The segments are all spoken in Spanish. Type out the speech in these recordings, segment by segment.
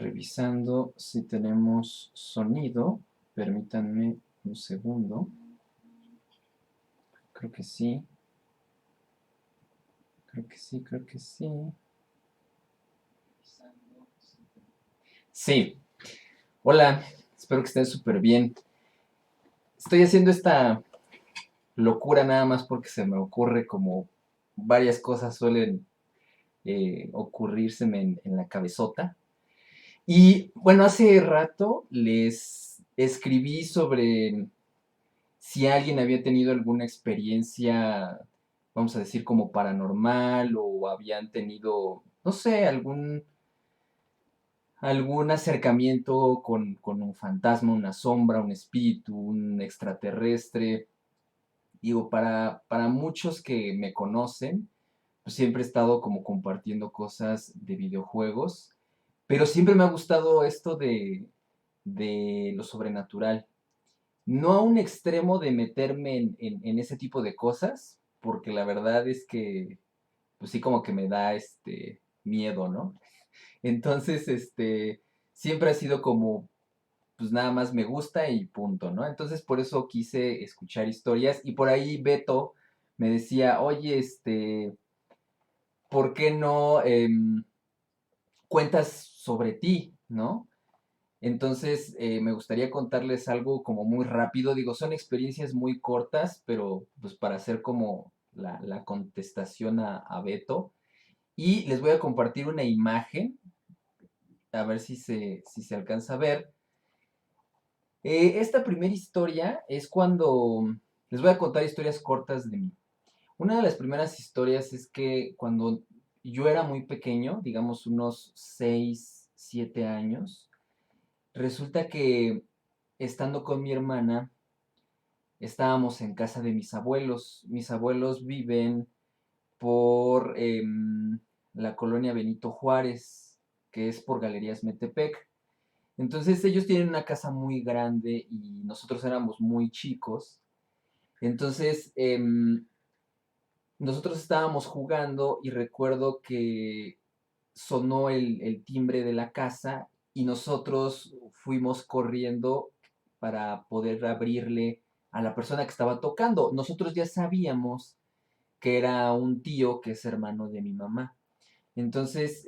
Revisando si tenemos sonido. Permítanme un segundo. Creo que sí. Creo que sí, creo que sí. Sí. Hola, espero que estén súper bien. Estoy haciendo esta locura nada más porque se me ocurre como varias cosas suelen ocurrírseme en la cabezota. Y bueno, hace rato les escribí sobre si alguien había tenido alguna experiencia, vamos a decir, como paranormal o habían tenido, no sé, algún acercamiento con un fantasma, una sombra, un espíritu, un extraterrestre. Digo, para muchos que me conocen, pues siempre he estado como compartiendo cosas de videojuegos, pero siempre me ha gustado esto de lo sobrenatural. No a un extremo de meterme en ese tipo de cosas, porque la verdad es que, pues sí como que me da miedo, ¿no? Entonces, siempre ha sido como, pues nada más me gusta y punto, ¿no? Entonces por eso quise escuchar historias y por ahí Beto me decía, oye, ¿por qué no cuentas sobre ti, ¿no? Entonces, me gustaría contarles algo como muy rápido. Digo, son experiencias muy cortas, pero pues para hacer como la contestación a Beto. Y les voy a compartir una imagen, a ver si se alcanza a ver. Esta primera historia es cuando les voy a contar historias cortas de mí. Una de las primeras historias es que cuando yo era muy pequeño, digamos unos 6 7 años, resulta que estando con mi hermana, estábamos en casa de mis abuelos. Mis abuelos viven por la colonia Benito Juárez, que es por Galerías Metepec. Entonces ellos tienen una casa muy grande y nosotros éramos muy chicos. Entonces nosotros estábamos jugando y recuerdo que sonó el timbre de la casa y nosotros fuimos corriendo para poder abrirle a la persona que estaba tocando. Nosotros ya sabíamos que era un tío que es hermano de mi mamá. Entonces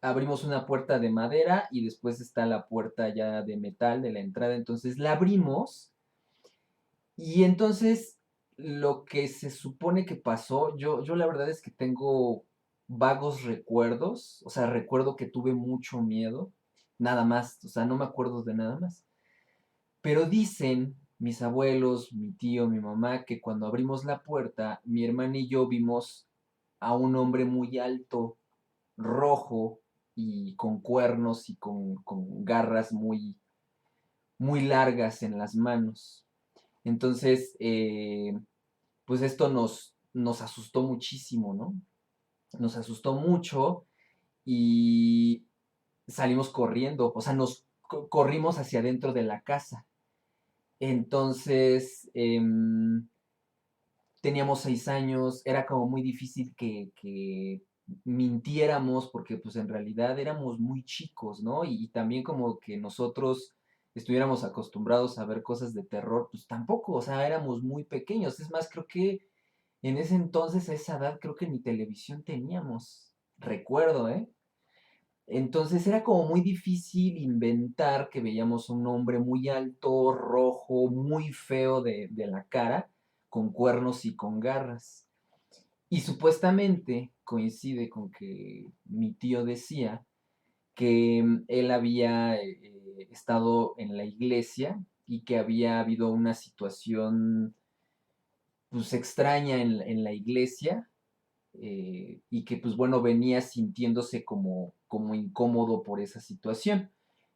abrimos una puerta de madera y después está la puerta ya de metal de la entrada. Entonces la abrimos y entonces lo que se supone que pasó, yo la verdad es que tengo vagos recuerdos, o sea, recuerdo que tuve mucho miedo, nada más, o sea, no me acuerdo de nada más. Pero dicen mis abuelos, mi tío, mi mamá, que cuando abrimos la puerta, mi hermana y yo vimos a un hombre muy alto, rojo y con cuernos y con garras muy largas en las manos. Entonces, pues esto nos asustó muchísimo, ¿no? Nos asustó mucho y salimos corriendo, o sea, nos corrimos hacia adentro de la casa. Entonces, teníamos 6 años, era como muy difícil que mintiéramos porque pues en realidad éramos muy chicos, ¿no? Y también como que nosotros estuviéramos acostumbrados a ver cosas de terror, pues tampoco, o sea, éramos muy pequeños. Es más, creo que en ese entonces, a esa edad, creo que ni televisión teníamos, recuerdo, ¿eh? Entonces era como muy difícil inventar que veíamos un hombre muy alto, rojo, muy feo de la cara, con cuernos y con garras. Y supuestamente coincide con que mi tío decía que él había estado en la iglesia y que había habido una situación pues extraña en la iglesia y que pues bueno venía sintiéndose como incómodo por esa situación.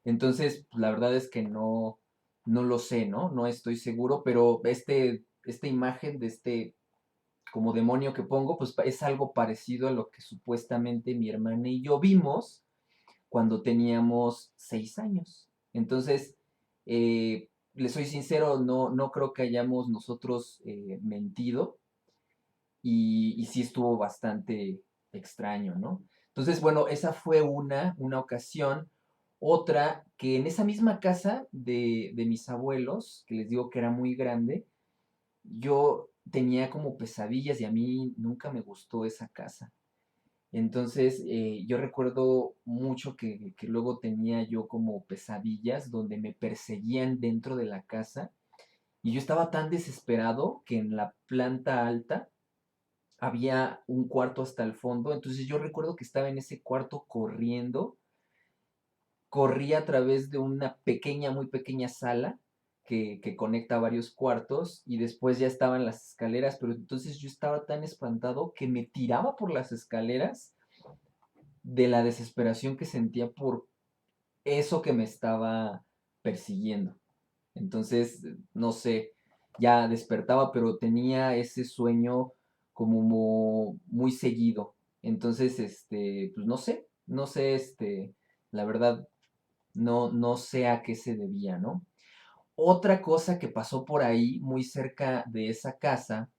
Entonces, pues, la verdad es que no lo sé, ¿no? No estoy seguro, pero esta imagen de este como demonio que pongo, pues es algo parecido a lo que supuestamente mi hermana y yo vimos cuando teníamos 6 años. Entonces, les soy sincero, no creo que hayamos nosotros mentido y sí estuvo bastante extraño, ¿no? Entonces, bueno, esa fue una ocasión. Otra, que en esa misma casa de mis abuelos, que les digo que era muy grande, yo tenía como pesadillas y a mí nunca me gustó esa casa. Entonces, yo recuerdo mucho que luego tenía yo como pesadillas donde me perseguían dentro de la casa y yo estaba tan desesperado que en la planta alta había un cuarto hasta el fondo. Entonces yo recuerdo que estaba en ese cuarto corriendo, corría a través de una pequeña, muy pequeña sala que conecta varios cuartos y después ya estaban las escaleras, pero entonces yo estaba tan espantado que me tiraba por las escaleras de la desesperación que sentía por eso que me estaba persiguiendo. Entonces, no sé, ya despertaba, pero tenía ese sueño como muy seguido. Entonces, pues no sé, la verdad, no sé a qué se debía, ¿no? Otra cosa que pasó por ahí, muy cerca de esa casa,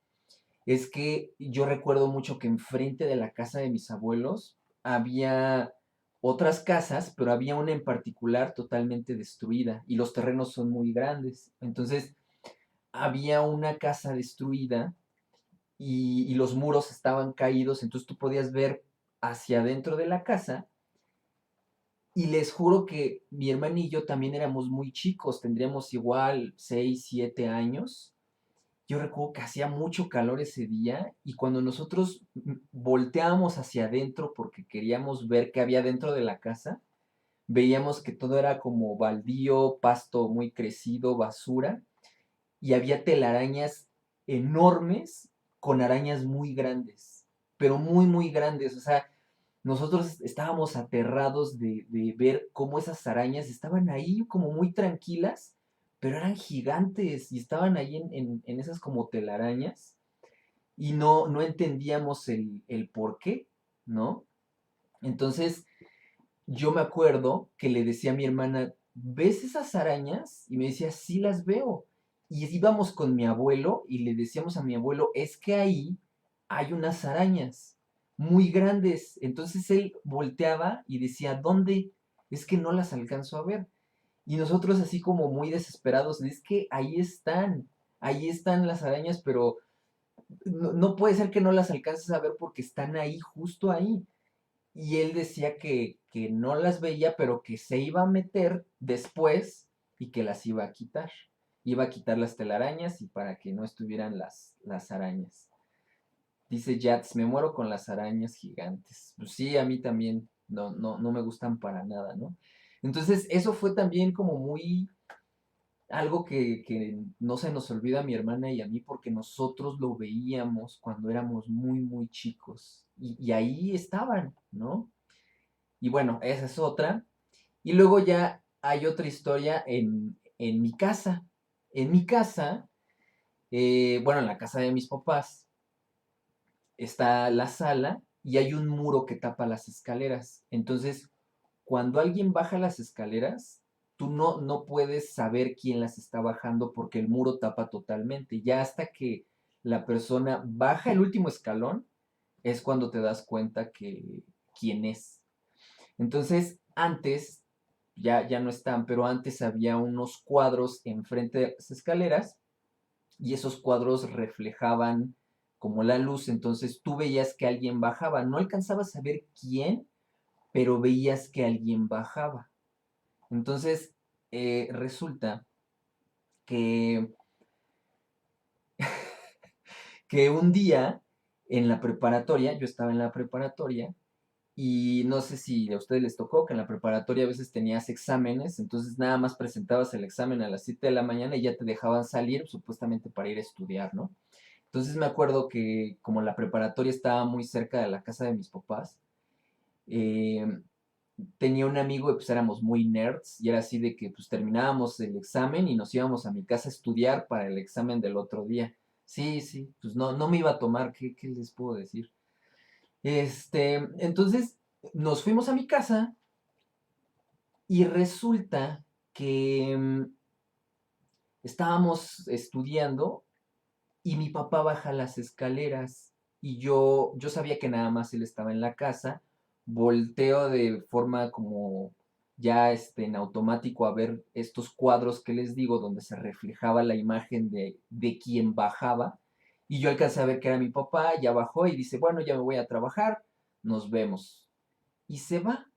es que yo recuerdo mucho que enfrente de la casa de mis abuelos había otras casas, pero había una en particular totalmente destruida y los terrenos son muy grandes. Entonces, había una casa destruida y los muros estaban caídos, entonces tú podías ver hacia adentro de la casa y les juro que mi hermana y yo también éramos muy chicos, tendríamos igual 6 7 años. Yo recuerdo que hacía mucho calor ese día y cuando nosotros volteábamos hacia adentro porque queríamos ver qué había dentro de la casa, veíamos que todo era como baldío, pasto muy crecido, basura y había telarañas enormes con arañas muy grandes, pero muy, muy grandes. O sea, nosotros estábamos aterrados de ver cómo esas arañas estaban ahí como muy tranquilas, pero eran gigantes y estaban ahí en esas como telarañas y no entendíamos el por qué, ¿no? Entonces yo me acuerdo que le decía a mi hermana, ¿ves esas arañas? Y me decía, sí las veo. Y íbamos con mi abuelo y le decíamos a mi abuelo, es que ahí hay unas arañas muy grandes. Entonces él volteaba y decía, ¿dónde? Es que no las alcanzo a ver. Y nosotros así como muy desesperados, es que ahí están las arañas, pero no puede ser que no las alcances a ver porque están ahí, justo ahí. Y él decía que no las veía, pero que se iba a meter después y que las iba a quitar. Iba a quitar las telarañas y para que no estuvieran las arañas. Dice Jats, me muero con las arañas gigantes. Pues sí, a mí también no me gustan para nada, ¿no? Entonces, eso fue también como muy algo que no se nos olvida a mi hermana y a mí porque nosotros lo veíamos cuando éramos muy, muy chicos. Y ahí estaban, ¿no? Y bueno, esa es otra. Y luego ya hay otra historia en mi casa. En mi casa, bueno, en la casa de mis papás, está la sala y hay un muro que tapa las escaleras. Entonces, cuando alguien baja las escaleras, tú no puedes saber quién las está bajando porque el muro tapa totalmente. Ya hasta que la persona baja el último escalón, es cuando te das cuenta que quién es. Entonces, antes, ya no están, pero antes había unos cuadros enfrente de las escaleras y esos cuadros reflejaban como la luz, entonces tú veías que alguien bajaba, no alcanzabas a ver quién, pero veías que alguien bajaba. Entonces, resulta que, que un día en la preparatoria, yo estaba en la preparatoria, y no sé si a ustedes les tocó que en la preparatoria a veces tenías exámenes, entonces nada más presentabas el examen a las 7 de la mañana y ya te dejaban salir supuestamente para ir a estudiar, ¿no? Entonces me acuerdo que como la preparatoria estaba muy cerca de la casa de mis papás, eh, tenía un amigo y pues éramos muy nerds y era así de que pues terminábamos el examen y nos íbamos a mi casa a estudiar para el examen del otro día. Sí, sí, pues no me iba a tomar, ¿qué les puedo decir? Entonces nos fuimos a mi casa y resulta que estábamos estudiando y mi papá baja las escaleras y yo sabía que nada más él estaba en la casa, volteo de forma como ya en automático a ver estos cuadros que les digo, donde se reflejaba la imagen de quien bajaba. Y yo alcancé a ver que era mi papá, ya bajó y dice, bueno, ya me voy a trabajar, nos vemos. Y se va.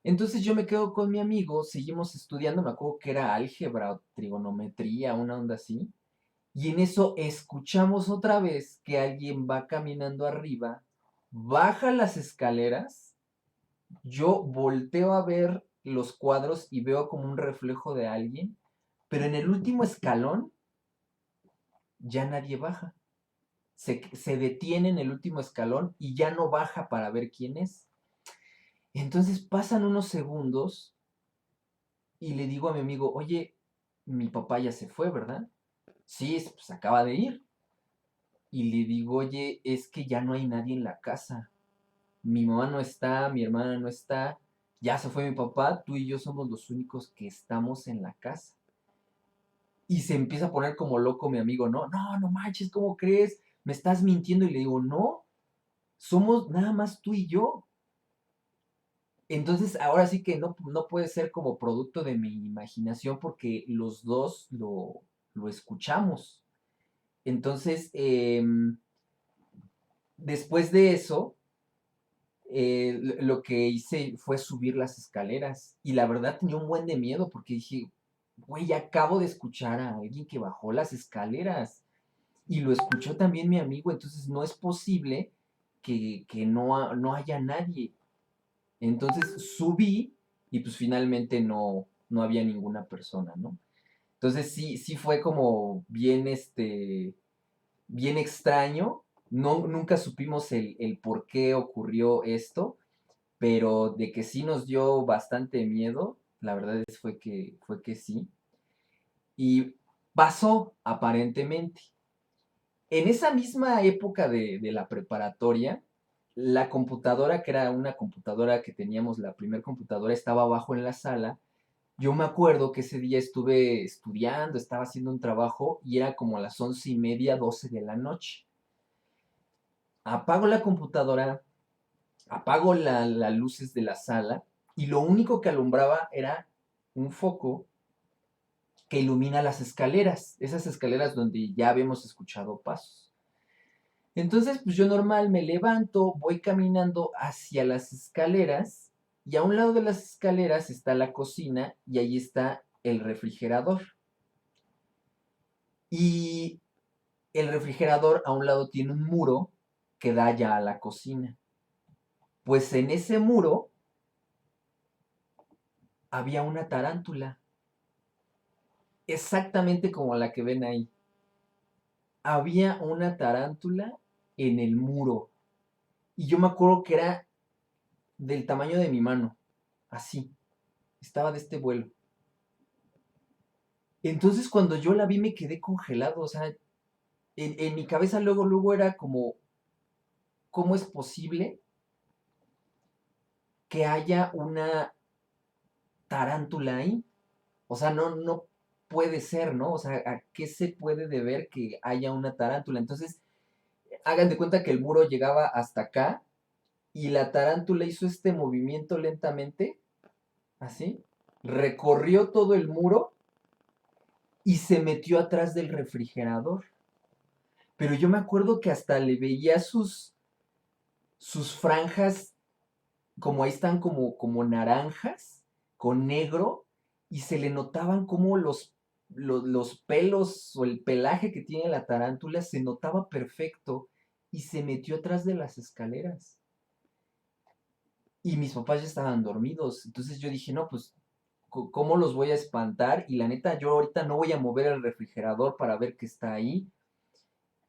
Entonces yo me quedo con mi amigo, seguimos estudiando, me acuerdo que era álgebra o trigonometría, una onda así. Y en eso escuchamos otra vez que alguien va caminando arriba, baja las escaleras, yo volteo a ver los cuadros y veo como un reflejo de alguien, pero en el último escalón ya nadie baja. Se detiene en el último escalón y ya no baja para ver quién es. Entonces pasan unos segundos y le digo a mi amigo, oye, mi papá ya se fue, ¿verdad? Sí, pues acaba de ir. Y le digo, oye, es que ya no hay nadie en la casa. Mi mamá no está, mi hermana no está, ya se fue mi papá, tú y yo somos los únicos que estamos en la casa. Y se empieza a poner como loco mi amigo, no, no, no manches, ¿cómo crees? Me estás mintiendo. Y le digo, no, somos nada más tú y yo. Entonces, ahora sí que no puede ser como producto de mi imaginación porque los dos lo escuchamos. Entonces, después de eso, lo que hice fue subir las escaleras. Y la verdad tenía un buen de miedo porque dije, güey, acabo de escuchar a alguien que bajó las escaleras. Y lo escuchó también mi amigo, entonces no es posible que no haya nadie. Entonces subí y pues finalmente no había ninguna persona, ¿no? Entonces sí fue como bien, bien extraño. No, nunca supimos el por qué ocurrió esto, pero de que sí nos dio bastante miedo, la verdad fue que sí. Y pasó aparentemente. En esa misma época de la preparatoria, la computadora, que era una computadora que teníamos, la primera computadora estaba abajo en la sala. Yo me acuerdo que ese día estuve estudiando, estaba haciendo un trabajo y era como a las 11:30, 12 de la noche. Apago la computadora, apago las luces de la sala y lo único que alumbraba era un foco que ilumina las escaleras, esas escaleras donde ya habíamos escuchado pasos. Entonces, pues yo normal me levanto, voy caminando hacia las escaleras y a un lado de las escaleras está la cocina y ahí está el refrigerador. Y el refrigerador a un lado tiene un muro que da ya a la cocina. Pues en ese muro había una tarántula, exactamente como la que ven ahí. Había una tarántula en el muro. Y yo me acuerdo que era del tamaño de mi mano, así. Estaba de este vuelo. Entonces cuando yo la vi me quedé congelado, o sea, en mi cabeza luego era como, ¿cómo es posible que haya una tarántula ahí? O sea, no puede ser, ¿no? O sea, ¿a qué se puede deber que haya una tarántula? Entonces, hagan de cuenta que el muro llegaba hasta acá y la tarántula hizo este movimiento lentamente, así, recorrió todo el muro y se metió atrás del refrigerador. Pero yo me acuerdo que hasta le veía sus franjas, como ahí están como naranjas, con negro, y se le notaban como los pelos o el pelaje que tiene la tarántula se notaba perfecto y se metió atrás de las escaleras. Y mis papás ya estaban dormidos, entonces yo dije, no, pues, ¿cómo los voy a espantar? Y la neta, yo ahorita no voy a mover el refrigerador para ver qué está ahí.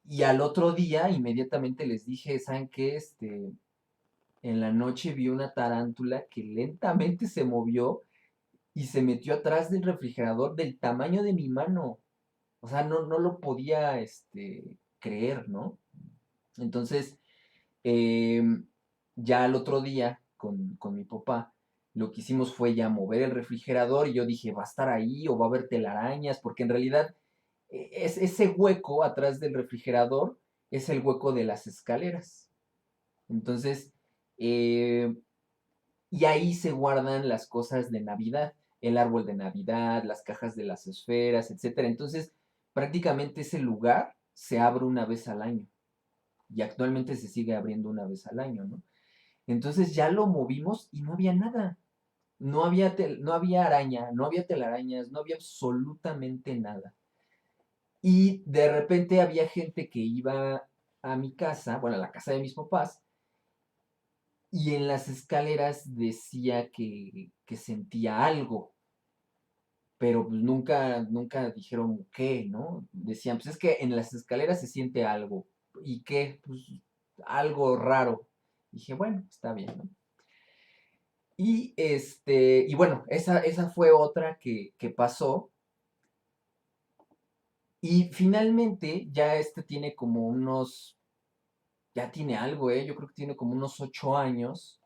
Y al otro día, inmediatamente les dije, ¿saben qué? En la noche vi una tarántula que lentamente se movió y se metió atrás del refrigerador del tamaño de mi mano. O sea, no lo podía, creer, ¿no? Entonces, ya al otro día, con mi papá, lo que hicimos fue ya mover el refrigerador y yo dije, va a estar ahí o va a haber telarañas, porque en realidad ese hueco atrás del refrigerador es el hueco de las escaleras. Entonces, eh, y ahí se guardan las cosas de Navidad, el árbol de Navidad, las cajas de las esferas, etcétera. Entonces, prácticamente ese lugar se abre una vez al año y actualmente se sigue abriendo una vez al año, ¿no? Entonces ya lo movimos y no había nada. No había araña, no había telarañas, no había absolutamente nada. Y de repente había gente que iba a mi casa, bueno, a la casa de mis papás, y en las escaleras decía que sentía algo, pero pues nunca dijeron qué, ¿no? Decían, pues es que en las escaleras se siente algo. ¿Y qué? Pues algo raro. Dije, bueno, está bien, ¿no? Y bueno, esa fue otra que pasó. Y finalmente, ya tiene como ya tiene algo, ¿eh? Yo creo que tiene como unos 8 años,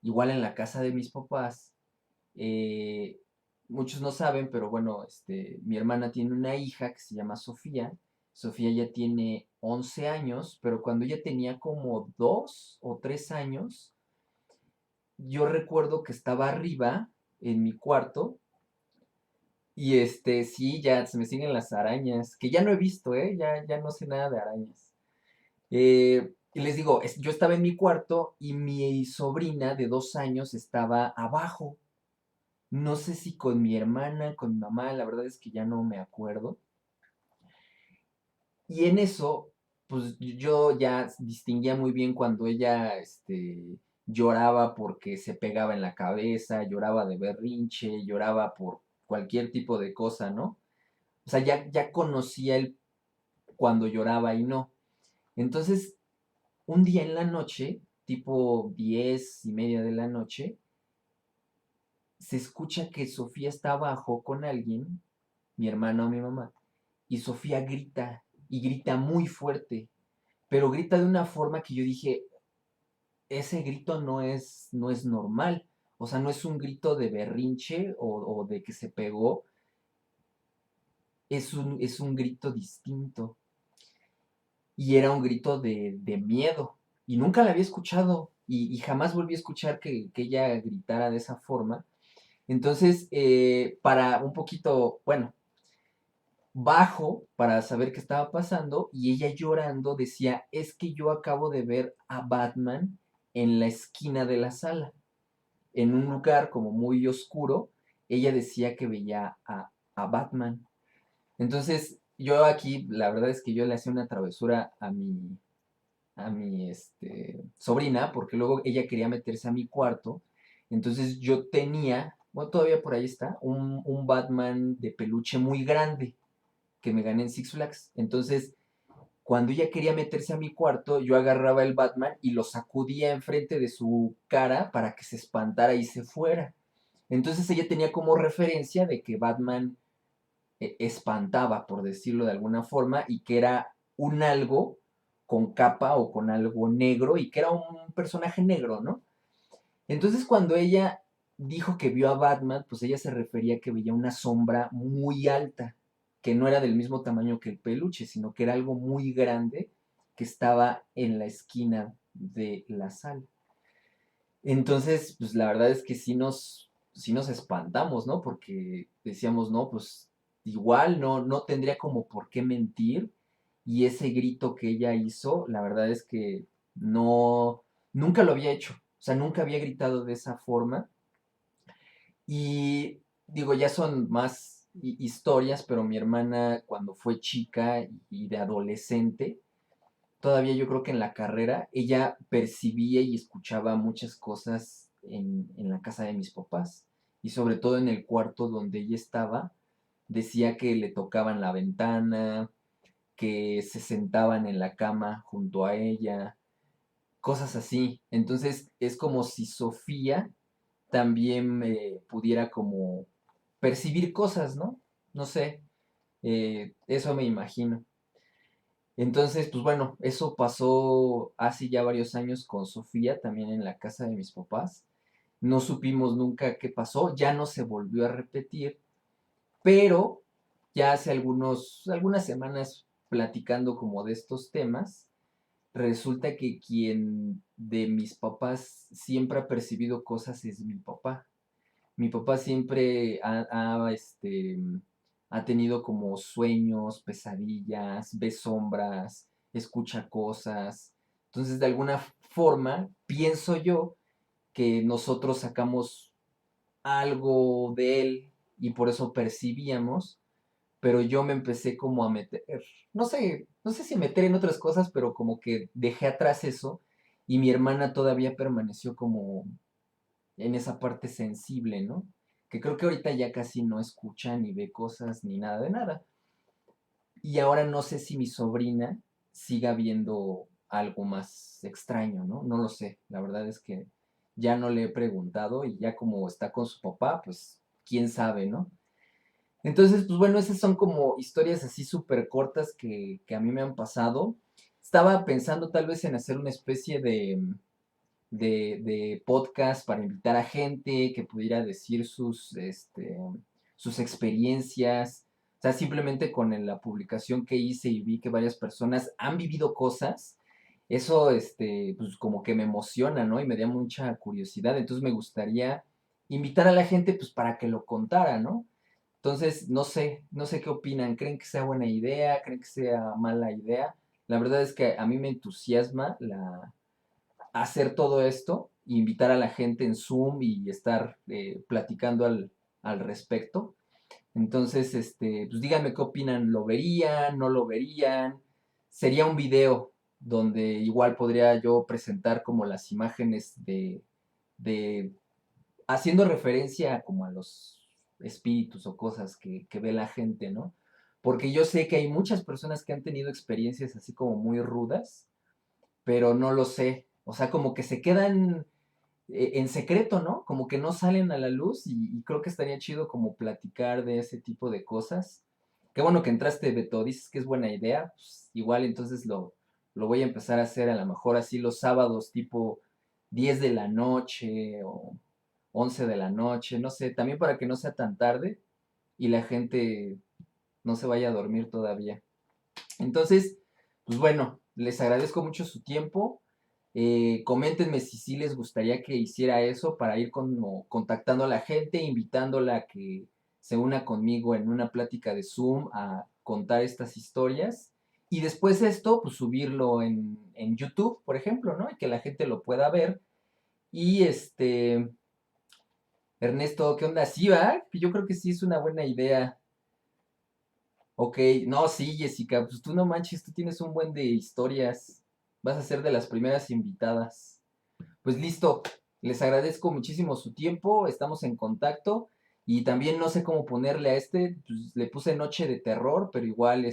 igual en la casa de mis papás. eh, Muchos no saben, pero bueno, mi hermana tiene una hija que se llama Sofía. Sofía ya tiene 11 años, pero cuando ella tenía como 2 o 3 años, yo recuerdo que estaba arriba en mi cuarto y sí, ya se me siguen las arañas, que ya no he visto, ¿eh? Ya no sé nada de arañas. Y les digo, yo estaba en mi cuarto y mi sobrina de 2 años estaba abajo. No sé si con mi hermana, con mi mamá, la verdad es que ya no me acuerdo. Y en eso, pues yo ya distinguía muy bien cuando ella, lloraba porque se pegaba en la cabeza, lloraba de berrinche, lloraba por cualquier tipo de cosa, ¿no? O sea, ya conocía el cuando lloraba y no. Entonces, un día en la noche, tipo 10:30 de la noche, se escucha que Sofía está abajo con alguien, mi hermana o mi mamá, y Sofía grita, y grita muy fuerte, pero grita de una forma que yo dije, ese grito no es normal, o sea, no es un grito de berrinche o de que se pegó, es un grito distinto, y era un grito de miedo, y nunca la había escuchado, y jamás volví a escuchar que ella gritara de esa forma. Entonces, para un poquito, bueno, bajo para saber qué estaba pasando y ella llorando decía, es que yo acabo de ver a Batman en la esquina de la sala, en un lugar como muy oscuro, ella decía que veía a Batman. Entonces, yo aquí, la verdad es que yo le hacía una travesura a mi sobrina, porque luego ella quería meterse a mi cuarto, entonces yo tenía, bueno, todavía por ahí está, un Batman de peluche muy grande, que me gané en Six Flags. Entonces, cuando ella quería meterse a mi cuarto, yo agarraba el Batman y lo sacudía enfrente de su cara para que se espantara y se fuera. Entonces ella tenía como referencia de que Batman espantaba, por decirlo de alguna forma, y que era un algo con capa o con algo negro y que era un personaje negro, ¿no? Entonces cuando ella dijo que vio a Batman, pues ella se refería a que veía una sombra muy alta, que no era del mismo tamaño que el peluche, sino que era algo muy grande que estaba en la esquina de la sala. Entonces, pues la verdad es que sí nos espantamos, ¿no? Porque decíamos, no, pues igual no tendría como por qué mentir. Y ese grito que ella hizo, la verdad es que no, nunca lo había hecho. O sea, nunca había gritado de esa forma. Y digo, ya son más historias, pero mi hermana cuando fue chica y de adolescente, todavía yo creo que en la carrera, ella percibía y escuchaba muchas cosas en la casa de mis papás. Y sobre todo en el cuarto donde ella estaba, decía que le tocaban la ventana, que se sentaban en la cama junto a ella, cosas así. Entonces es como si Sofía también pudiera como percibir cosas, ¿no? No sé, eso me imagino. Entonces, pues bueno, eso pasó hace ya varios años con Sofía, también en la casa de mis papás. No supimos nunca qué pasó, ya no se volvió a repetir, pero ya hace algunas semanas platicando como de estos temas, resulta que quien de mis papás siempre ha percibido cosas es mi papá. Mi papá siempre ha tenido como sueños, pesadillas, ve sombras, escucha cosas. Entonces, de alguna forma, pienso yo que nosotros sacamos algo de él y por eso percibíamos, pero yo me empecé como a meter, no sé si meter en otras cosas, pero como que dejé atrás eso y mi hermana todavía permaneció como en esa parte sensible, ¿no? Que creo que ahorita ya casi no escucha ni ve cosas ni nada de nada. Y ahora no sé si mi sobrina siga viendo algo más extraño, ¿no? No lo sé. La verdad es que ya no le he preguntado y ya como está con su papá, pues quién sabe, ¿no? Entonces, pues bueno, esas son como historias así súper cortas que a mí me han pasado. Estaba pensando tal vez en hacer una especie de podcast para invitar a gente que pudiera decir sus experiencias. O sea, simplemente con la publicación que hice y vi que varias personas han vivido cosas, eso, pues como que me emociona, ¿no? Y me da mucha curiosidad. Entonces me gustaría invitar a la gente, pues para que lo contara, ¿no? Entonces, no sé qué opinan. ¿Creen que sea buena idea? ¿Creen que sea mala idea? La verdad es que a mí me entusiasma hacer todo esto, invitar a la gente en Zoom y estar platicando al respecto. Entonces, pues díganme qué opinan, ¿lo verían, no lo verían? Sería un video donde igual podría yo presentar como las imágenes de haciendo referencia como a los espíritus o cosas que ve la gente, ¿no? Porque yo sé que hay muchas personas que han tenido experiencias así como muy rudas, pero no lo sé. O sea, como que se quedan en secreto, ¿no? Como que no salen a la luz y creo que estaría chido como platicar de ese tipo de cosas. Qué bueno que entraste, Beto, dices que es buena idea. Pues, igual entonces lo voy a empezar a hacer a lo mejor así los sábados tipo 10 de la noche o 11 de la noche, no sé, también para que no sea tan tarde y la gente no se vaya a dormir todavía. Entonces, pues bueno, les agradezco mucho su tiempo. Coméntenme si sí les gustaría que hiciera eso para ir como contactando a la gente, invitándola a que se una conmigo en una plática de Zoom a contar estas historias. Y después esto, pues subirlo en YouTube, por ejemplo, ¿no? Y que la gente lo pueda ver. Y Ernesto, ¿qué onda? Sí, va, que yo creo que sí es una buena idea. Ok, no, sí, Jessica, pues tú no manches, tú tienes un buen de historias. Vas a ser de las primeras invitadas. Pues listo, les agradezco muchísimo su tiempo, estamos en contacto y también no sé cómo ponerle a pues le puse Noche de Terror, pero igual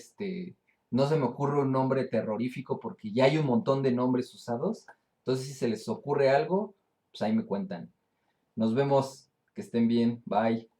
no se me ocurre un nombre terrorífico porque ya hay un montón de nombres usados. Entonces, si se les ocurre algo, pues ahí me cuentan. Nos vemos, que estén bien, bye.